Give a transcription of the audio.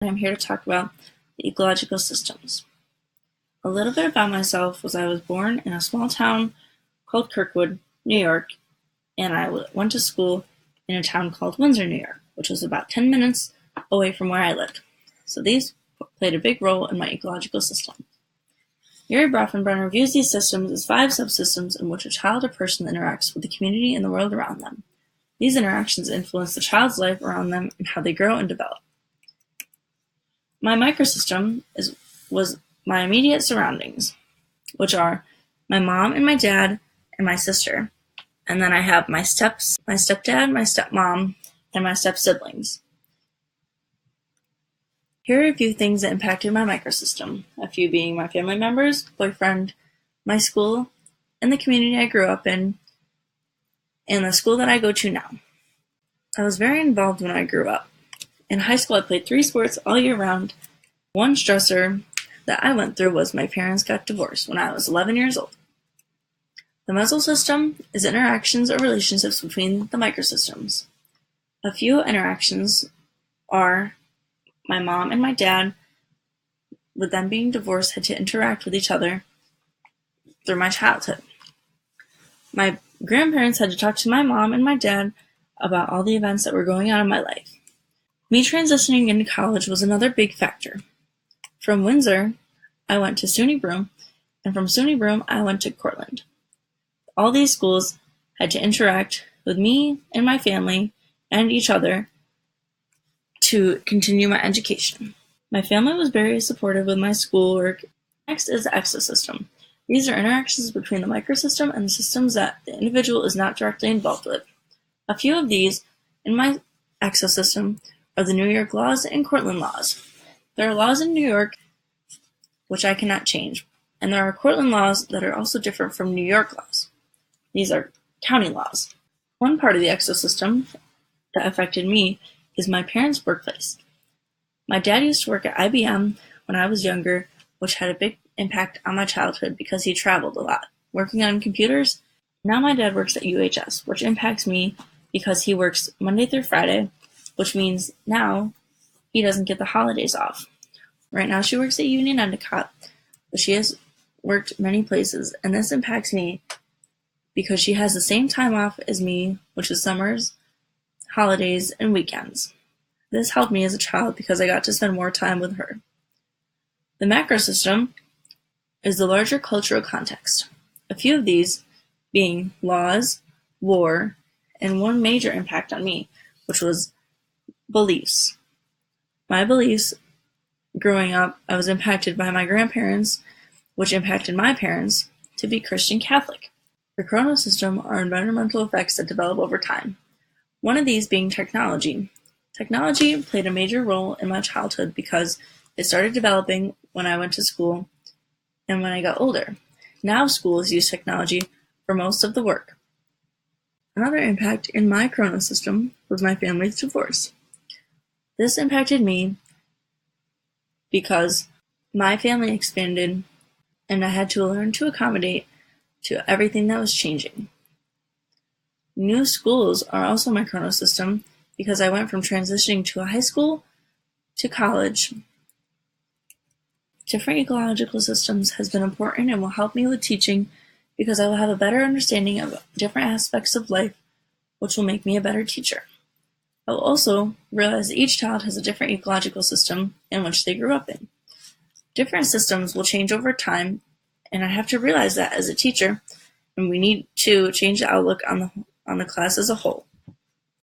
I'm here to talk about the ecological systems. A little bit about myself was I was born in a small town called Kirkwood, New York, and I went to school in a town called Windsor, New York, which was about 10 minutes away from where I lived. So these played a big role in my ecological system. Yuri Bronfenbrenner views these systems as 5 subsystems in which a child or person interacts with the community and the world around them. These interactions influence the child's life around them and how they grow and develop. My microsystem was my immediate surroundings, which are my mom and my dad and my sister. And then I have my stepdad, my stepmom, and my step-siblings. Here are a few things that impacted my microsystem, a few being my family members, boyfriend, my school, and the community I grew up in, and the school that I go to now. I was very involved when I grew up. In high school, I played 3 sports all year round. One stressor that I went through was my parents got divorced when I was 11 years old. The mesosystem is interactions or relationships between the microsystems. A few interactions are my mom and my dad, with them being divorced, had to interact with each other through my childhood. My grandparents had to talk to my mom and my dad about all the events that were going on in my life. Me transitioning into college was another big factor. From Windsor, I went to SUNY Broome, and from SUNY Broome, I went to Cortland. All these schools had to interact with me and my family and each other to continue my education. My family was very supportive with my schoolwork. Next is the exosystem. These are interactions between the microsystem and the systems that the individual is not directly involved with. A few of these in my exosystem are the New York laws and Cortland laws. There are laws in New York which I cannot change, and there are Cortland laws that are also different from New York laws. These are county laws. One part of the exosystem that affected me is my parents' workplace. My dad used to work at IBM when I was younger, which had a big impact on my childhood because he traveled a lot, working on computers. Now my dad works at UHS, which impacts me because he works Monday through Friday, which means now he doesn't get the holidays off. Right now she works at Union Endicott, but she has worked many places, and this impacts me because she has the same time off as me, which is summers, holidays, and weekends. This helped me as a child because I got to spend more time with her. The macrosystem is the larger cultural context. A few of these being laws, war, and one major impact on me, which was beliefs. My beliefs growing up, I was impacted by my grandparents, which impacted my parents to be Christian Catholic. The chronosystem are environmental effects that develop over time. One of these being technology. Technology played a major role in my childhood because it started developing when I went to school and when I got older. Now schools use technology for most of the work. Another impact in my chronosystem was my family's divorce. This impacted me because my family expanded and I had to learn to accommodate to everything that was changing. New schools are also my chronosystem because I went from transitioning to a high school to college. Different ecological systems has been important and will help me with teaching because I will have a better understanding of different aspects of life, which will make me a better teacher. I will also realize that each child has a different ecological system in which they grew up in. Different systems will change over time, and I have to realize that as a teacher, and we need to change the outlook on the class as a whole.